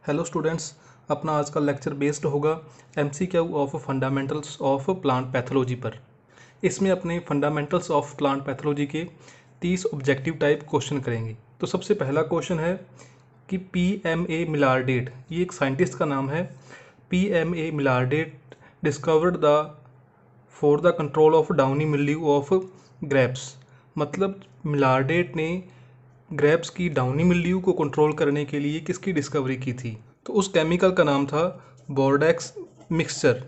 Hello students, अपना आज का लेक्चर बेस्ड होगा MCQ of fundamentals of plant pathology पर। इसमें अपने फंडामेंटल्स ऑफ प्लांट पैथोलॉजी के 30 ऑब्जेक्टिव टाइप क्वेश्चन करेंगे। तो सबसे पहला क्वेश्चन है कि PMA मिलार्डेट, ये एक साइंटिस्ट का नाम है। PMA Millardet discovered the for the control of downy mildew of grapes. मतलब मिलार्डेट ने ग्रेप्स की डाउनी मिल्ड्यू को कंट्रोल करने के लिए किसकी डिस्कवरी की थी? तो उस केमिकल का नाम था बोर्डेक्स मिक्सचर।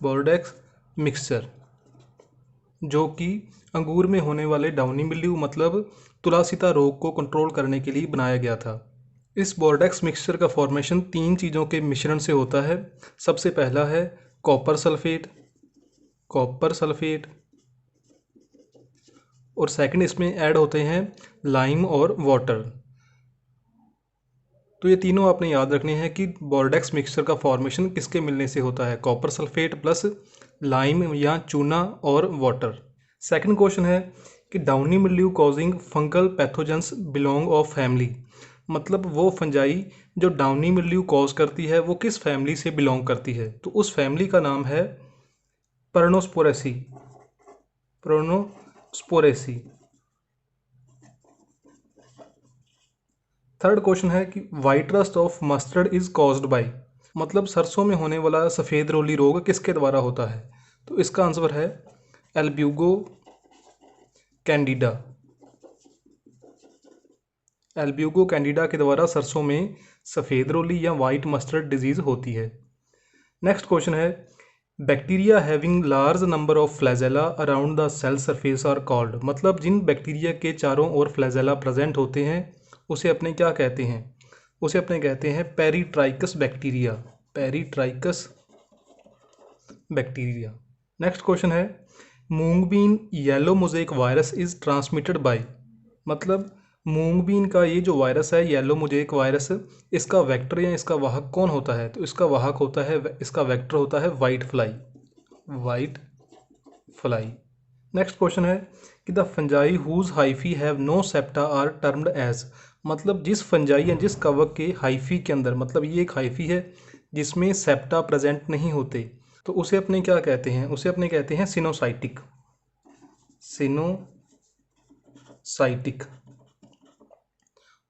बोर्डेक्स मिक्सचर जो कि अंगूर में होने वाले डाउनी मिल्ड्यू मतलब तुलासिता रोग को कंट्रोल करने के लिए बनाया गया था। इस बोर्डेक्स मिक्सचर का फॉर्मेशन 3 चीज़ों के मिश्रण से होता है। सबसे पहला है कॉपर सल्फेट, और सेकंड इसमें ऐड होते हैं लाइम और वाटर। तो ये तीनों आपने याद रखने हैं कि बोर्डेक्स मिक्सचर का फॉर्मेशन किसके मिलने से होता है, कॉपर सल्फेट प्लस लाइम या चूना और वाटर। सेकंड क्वेश्चन है कि downy mildew causing fungal pathogens belong of family. मतलब वो फंजाई जो डाउनी मिल्ड्यू कॉज करती है वो किस फैमिली से बिलोंग करती है? तो उस फैमिली का नाम है परनोस्पोरेसी। थर्ड क्वेश्चन है कि white rust of mustard is caused bye. मतलब सरसों में होने वाला सफ़ेद रोली रोग किसके द्वारा होता है? तो इसका आंसर है एल्ब्यूगो कैंडिडा। एल्ब्यूगो कैंडिडा के द्वारा सरसों में सफ़ेद रोली या वाइट मस्टर्ड डिजीज़ होती है। नेक्स्ट क्वेश्चन है bacteria having large number of flagella around the cell surface are called. मतलब जिन बैक्टीरिया के चारों ओर फ्लैजेला प्रेजेंट होते हैं उसे अपने क्या कहते हैं? उसे अपने कहते हैं peritrichous bacteria. Peritrichous bacteria. Next question है mung bean yellow mosaic virus is transmitted by. मतलब मूंगबीन का ये जो वायरस है येलो मोज़ेक वायरस, इसका वेक्टर या इसका वाहक कौन होता है? तो इसका वाहक होता है, इसका वेक्टर होता है वाइट फ्लाई। नेक्स्ट क्वेश्चन है कि the fungi whose hyphae have no septa are termed as. मतलब जिस फंजाई या जिस कवक के हाइफी के अंदर, मतलब ये एक हाइफी है जिसमें सेप्टा प्रेजेंट नहीं होते, तो उसे अपने क्या कहते हैं? उसे अपने कहते हैं सिनोसाइटिक।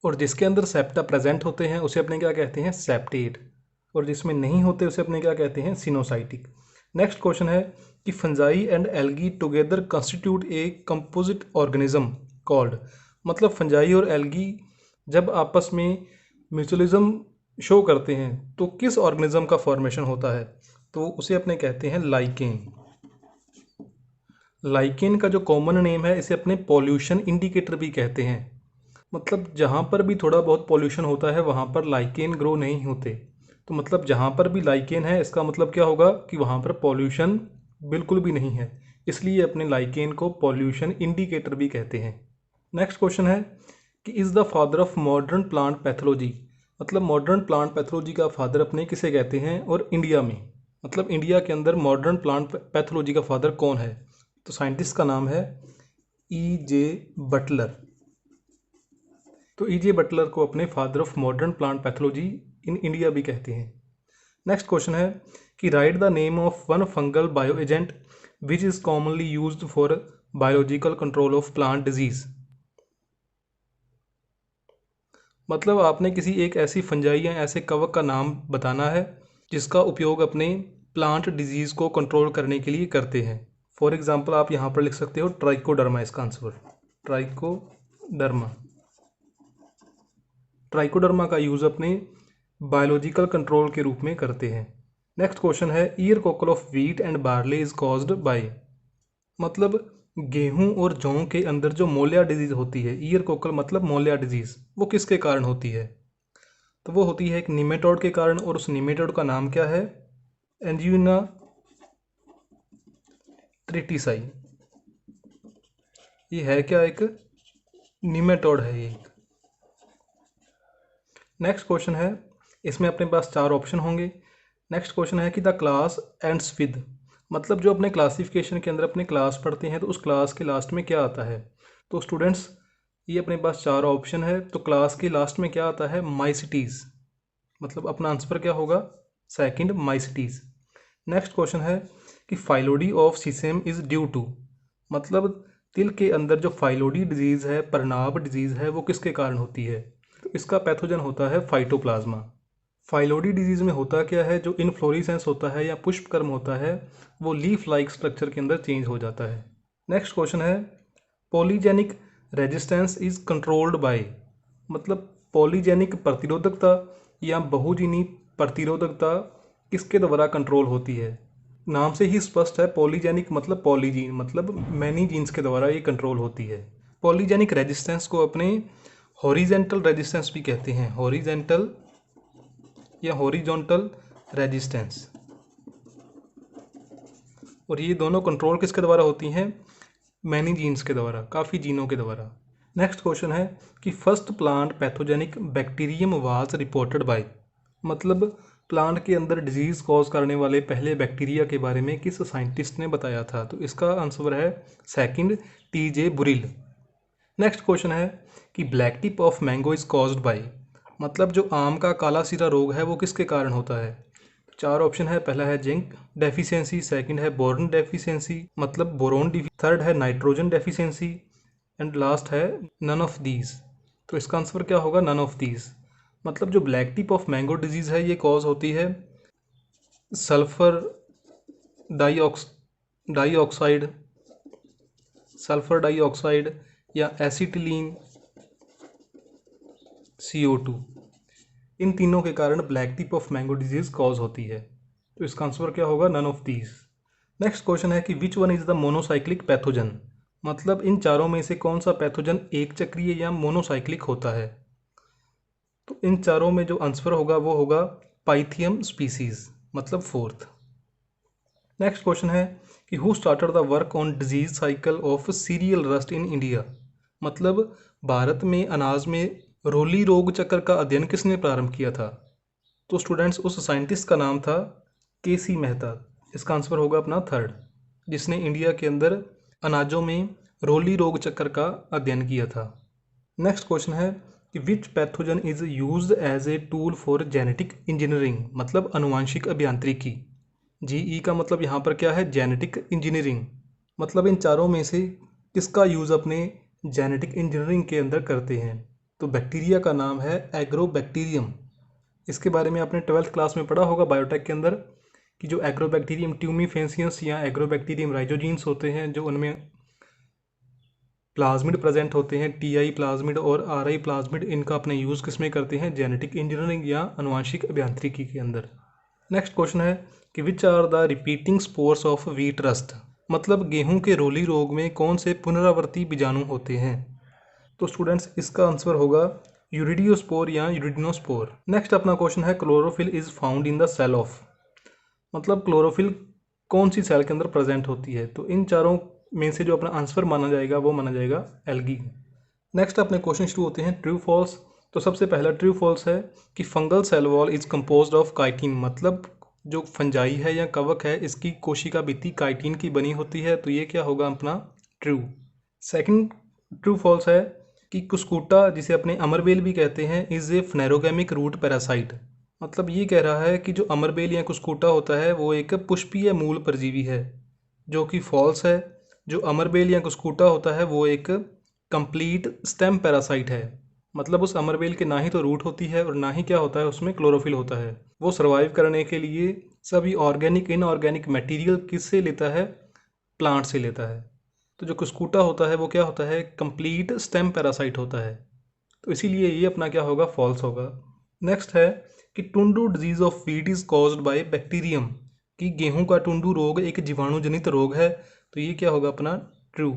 और जिसके अंदर सेप्टा प्रेजेंट होते हैं उसे अपने क्या कहते हैं? सेप्टेट। और जिसमें नहीं होते उसे अपने क्या कहते हैं? सिनोसाइटिक। नेक्स्ट क्वेश्चन है कि fungi and algae together constitute a composite organism called. मतलब फंजाई और एल्गी जब आपस में म्यूचुअलिज्म शो करते हैं तो किस ऑर्गेनिज्म का फॉर्मेशन होता है? तो उसे अपने कहते हैं लाइकेन। लाइकेन का जो कॉमन नेम है इसे अपने पॉल्यूशन इंडिकेटर भी कहते हैं। मतलब जहाँ पर भी थोड़ा बहुत पॉल्यूशन होता है वहाँ पर लाइकेन ग्रो नहीं होते। तो मतलब जहाँ पर भी लाइकेन है इसका मतलब क्या होगा कि वहाँ पर पॉल्यूशन बिल्कुल भी नहीं है, इसलिए अपने लाइकेन को पॉल्यूशन इंडिकेटर भी कहते हैं। नेक्स्ट क्वेश्चन है कि is the father of modern plant pathology. मतलब मॉडर्न प्लांट पैथोलॉजी का फादर अपने किसे कहते हैं? और इंडिया में, मतलब इंडिया के अंदर मॉडर्न प्लांट पैथोलॉजी का फादर कौन है? तो साइंटिस्ट का नाम है E.J. बटलर। तो E.J. बटलर को अपने father of modern plant pathology in India भी कहते हैं। नेक्स्ट क्वेश्चन है कि right the name of one fungal bio agent which is commonly used for biological control of plant disease. मतलब आपने किसी एक ऐसी फंजाई या ऐसे कवक का नाम बताना है जिसका उपयोग अपने प्लांट डिजीज़ को कंट्रोल करने के लिए करते हैं। फॉर एग्जांपल आप यहाँ पर लिख सकते हो ट्राइकोडर्मा। इसका आंसर ट्राइकोडर्मा का यूज़ अपने बायोलॉजिकल कंट्रोल के रूप में करते हैं। नेक्स्ट क्वेश्चन है year Kokalla of wheat and barley is caused bye. मतलब गेहूं और जौ के अंदर जो मोलिया डिजीज़ होती है, ईयर कोकल मतलब मोलिया डिजीज़, वो किसके कारण होती है? तो वो होती है एक निमेटोड के कारण, और उस निमेटोड का नाम क्या है? एंजियोना ट्रिटिसाई। ये है क्या? एक निमेटोड है ये। नेक्स्ट क्वेश्चन है, इसमें अपने पास 4 ऑप्शन होंगे। नेक्स्ट क्वेश्चन है कि द क्लास एंड्स विद। मतलब जो अपने क्लासिफिकेशन के अंदर अपने क्लास पढ़ते हैं तो उस क्लास के लास्ट में क्या आता है? तो स्टूडेंट्स ये अपने पास 4 ऑप्शन है। तो क्लास के लास्ट में क्या आता है? माइसिटीज़। मतलब अपना आंसर क्या होगा, सेकंड माइसिटीज। नेक्स्ट क्वेश्चन है कि phyllody of sesame is due to, मतलब तिल के अंदर जो फाइलोडी डिजीज़ है, परनाब डिजीज़ है, वो किसके कारण होती है? तो इसका पैथोजन होता है फाइटोप्लाज्मा। फाइलोडी डिजीज़ में होता क्या है, जो इनफ्लोरेसेंस होता है या पुष्पक्रम होता है वो लीफ लाइक स्ट्रक्चर के अंदर चेंज हो जाता है। नेक्स्ट क्वेश्चन है polygenic resistance is controlled by, मतलब पॉलीजेनिक प्रतिरोधकता या बहुजीनी प्रतिरोधकता किसके द्वारा कंट्रोल होती है? नाम से ही स्पष्ट है, पॉलीजेनिक मतलब पॉलीजीन, मतलब मैनी जीन्स के द्वारा ये कंट्रोल होती है। पॉलीजेनिक रेजिस्टेंस को अपने हॉरिजेंटल रेजिस्टेंस भी कहते हैं, हॉरिजेंटल या हॉरिजॉन्टल रेजिस्टेंस। और ये दोनों कंट्रोल किसके द्वारा होती हैं? मैनी जीन्स के द्वारा, काफ़ी जीनों के द्वारा। नेक्स्ट क्वेश्चन है कि first plant pathogenic bacterium was reported by, मतलब प्लांट के अंदर डिजीज़ कॉज करने वाले पहले बैक्टीरिया के बारे में किस साइंटिस्ट ने बताया था? तो इसका आंसर है सेकंड टीजे बुरिल। नेक्स्ट क्वेश्चन है कि black tip of mango is caused bye, मतलब जो आम का काला सिरा रोग है वो किसके कारण होता है? चार ऑप्शन है, पहला है जिंक डेफिशिएंसी, सेकंड है बोरॉन डेफिशिएंसी मतलब बोरोन, थर्ड है नाइट्रोजन डेफिशिएंसी एंड लास्ट है नन ऑफ दीज। तो इसका आंसर क्या होगा? None of these. मतलब जो black tip of mango disease है ये कॉज होती है सल्फर डाइऑक्साइड, सल्फर डाइऑक्साइड या एसिटिलीन CO2, इन तीनों के कारण black tip of mango disease cause होती है। तो इसका आंसर क्या होगा? None of these. Next question है कि which one is the monocyclic pathogen, मतलब इन चारों में से कौन सा पैथोजन एक चक्रीय या मोनोसाइक्लिक होता है? तो इन चारों में जो आंसर होगा वो होगा पाइथियम स्पीसीज, मतलब फोर्थ। नेक्स्ट क्वेश्चन है कि who started the work on disease cycle of serial rust in India, मतलब भारत में अनाज में रोली रोग चक्र का अध्ययन किसने प्रारंभ किया था? तो स्टूडेंट्स उस साइंटिस्ट का नाम था KC मेहता। इसका आंसर होगा अपना थर्ड, जिसने इंडिया के अंदर अनाजों में रोली रोग चक्र का अध्ययन किया था। नेक्स्ट क्वेश्चन है कि which pathogen is used as a tool for genetic engineering, मतलब अनुवांशिक अभियांत्रिकी। GE का मतलब यहाँ पर क्या है? Genetic engineering. मतलब इन चारों में से किसका यूज़ अपने जेनेटिक इंजीनियरिंग के अंदर करते हैं? तो बैक्टीरिया का नाम है एग्रोबैक्टीरियम। इसके बारे में आपने 12th क्लास में पढ़ा होगा बायोटेक के अंदर कि जो एग्रोबैक्टीरियम ट्यूमीफेंसियंस या एग्रोबैक्टीरियम राइजोजीन्स होते हैं, जो उनमें प्लाज्मिड प्रेजेंट होते हैं, TI प्लाज्मिड और RI प्लाज्मिड, इनका अपने यूज़ किसमें करते हैं? जेनेटिक इंजीनियरिंग या अनुवांशिक अभियांत्रिकी के अंदर। नेक्स्ट क्वेश्चन है कि which are the repeating spores of wheat rust, मतलब गेहूं के रोली रोग में कौन से पुनरावर्ती बीजाणु होते हैं? तो स्टूडेंट्स इसका आंसर होगा यूरिडियोस्पोर या यूरिडिनोस्पोर। नेक्स्ट अपना क्वेश्चन है chlorophyll is found in the cell of, मतलब क्लोरोफिल कौन सी सेल के अंदर प्रेजेंट होती है? तो इन चारों में से जो अपना आंसर माना जाएगा वो माना जाएगा एल्गी। नेक्स्ट अपने क्वेश्चन शुरू होते हैं ट्रू फॉल्स। तो सबसे पहला ट्रू फॉल्स है कि fungal cell wall is composed of chitin, मतलब जो फंजाई है या कवक है इसकी कोशिका भित्ति काइटिन की बनी होती है। तो ये क्या होगा अपना ट्रू। सेकंड ट्रू फॉल्स है कि कुस्कुटा, जिसे अपने अमरबेल भी कहते हैं, इज ए फ्नेरोगेमिक रूट पैरासाइट, मतलब ये कह रहा है कि जो अमरबेल या कुस्कुटा होता है वो एक पुष्पीय मूल परजीवी है, जो कि फॉल्स है। जो अमरबेल या कुस्कुटा होता है वो एक कंप्लीट स्टेम पैरासाइट है, मतलब उस अमरबेल के ना ही तो रूट होती है और ना ही क्या होता है उसमें क्लोरोफिल होता है। वो सर्वाइव करने के लिए सभी ऑर्गेनिक इनऑर्गेनिक मटेरियल किससे लेता है? प्लांट से लेता है। तो जो कुस्कुटा होता है वो क्या होता है? कंप्लीट स्टेम पैरासाइट होता है। तो इसीलिए ये अपना क्या होगा? फॉल्स होगा। नेक्स्ट है कि tundu disease of wheat is caused by bacterium, कि गेहूं का टुंडू रोग एक जीवाणुजनित रोग है। तो ये क्या होगा अपना? ट्रू।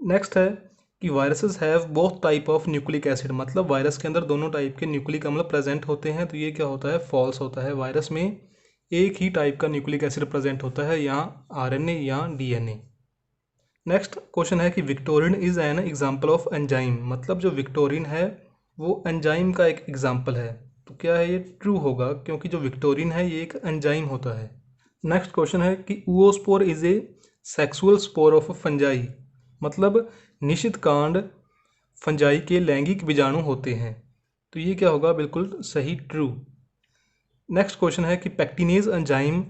नेक्स्ट है कि viruses have both type of nucleic acid, मतलब वायरस के अंदर दोनों टाइप के न्यूक्लिक अम्ल प्रेजेंट होते हैं। तो ये क्या होता है? फॉल्स होता है। वायरस में एक ही टाइप का न्यूक्लिक एसिड प्रेजेंट होता है, यहाँ RNA या DNA। नेक्स्ट क्वेश्चन है कि Victorian is an example of enzyme, मतलब जो विक्टोरिन है वो एंजाइम का एक एग्जाम्पल है। तो क्या है? ये ट्रू होगा, क्योंकि जो विक्टोरिन है ये एक एंजाइम होता है। नेक्स्ट क्वेश्चन है कि oospore is a sexual spore of fungi, मतलब निषिद्ध कांड फंजाई के लैंगिक बीजाणु होते हैं। तो ये क्या होगा? बिल्कुल सही, ट्रू। नेक्स्ट क्वेश्चन है कि pectinase enzyme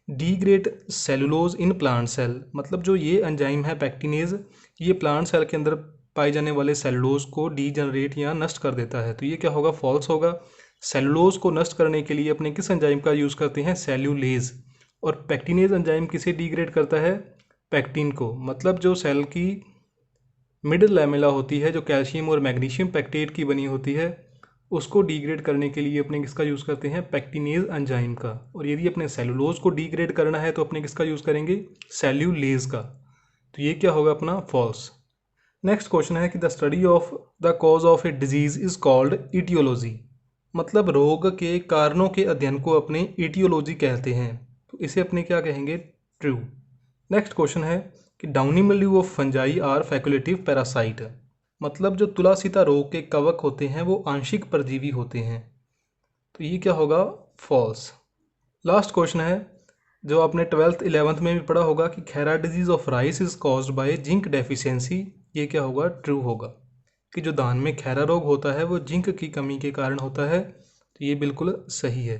degrade cellulose in plant cell, मतलब जो ये एंजाइम है पैक्टिनेज, ये प्लांट सेल के अंदर पाए जाने वाले सेलुलोज को डीजनरेट या नष्ट कर देता है। तो ये क्या होगा, फॉल्स होगा। सेलुलोज को नष्ट करने के लिए अपने किस एंजाइम का यूज़ करते हैं, सेल्यूलेज। और पैक्टिनेज एंजाइम किसे डीग्रेड करता है, पैक्टिन को। मतलब जो सेल की मिडिल लैमेला होती है, जो कैल्शियम और मैग्नीशियम पैक्टेट की बनी होती है, उसको डीग्रेड करने के लिए अपने किसका यूज़ करते हैं, पैक्टिनेज एंजाइम का। और यदि अपने सेलुलोज को डीग्रेड करना है तो अपने किसका यूज़ करेंगे, सेल्यूलेज का। तो ये क्या होगा अपना, फॉल्स। नेक्स्ट क्वेश्चन है कि the study of the cause of a disease is called aetiology, मतलब रोग के कारणों के अध्ययन को अपने ईटियोलॉजी कहते हैं। तो इसे अपने क्या कहेंगे, ट्रू। नेक्स्ट क्वेश्चन है कि downy mildew of fungi are facultative parasite, मतलब जो तुलासीता रोग के कवक होते हैं वो आंशिक परजीवी होते हैं। तो ये क्या होगा, फॉल्स। लास्ट क्वेश्चन है जो आपने 12th 11th में भी पढ़ा होगा कि Khaira disease of rice is caused bye zinc deficiency, ये क्या होगा, ट्रू होगा। कि जो धान में खैरा रोग होता है वो जिंक की कमी के कारण होता है। तो ये बिल्कुल सही है।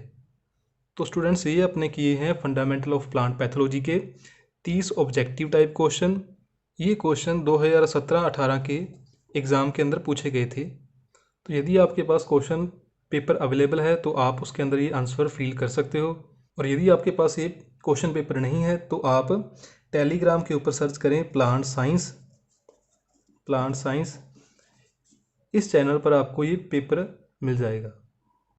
तो स्टूडेंट्स ये अपने किए हैं फंडामेंटल ऑफ प्लांट पैथोलॉजी के 30 ऑब्जेक्टिव टाइप क्वेश्चन। ये क्वेश्चन 2017-18 के एग्ज़ाम के अंदर पूछे गए थे। तो यदि आपके पास क्वेश्चन पेपर अवेलेबल है तो आप उसके अंदर ये आंसर फिल कर सकते हो। और यदि आपके पास ये क्वेश्चन पेपर नहीं है तो आप टेलीग्राम के ऊपर सर्च करें प्लांट साइंस, इस चैनल पर आपको ये पेपर मिल जाएगा।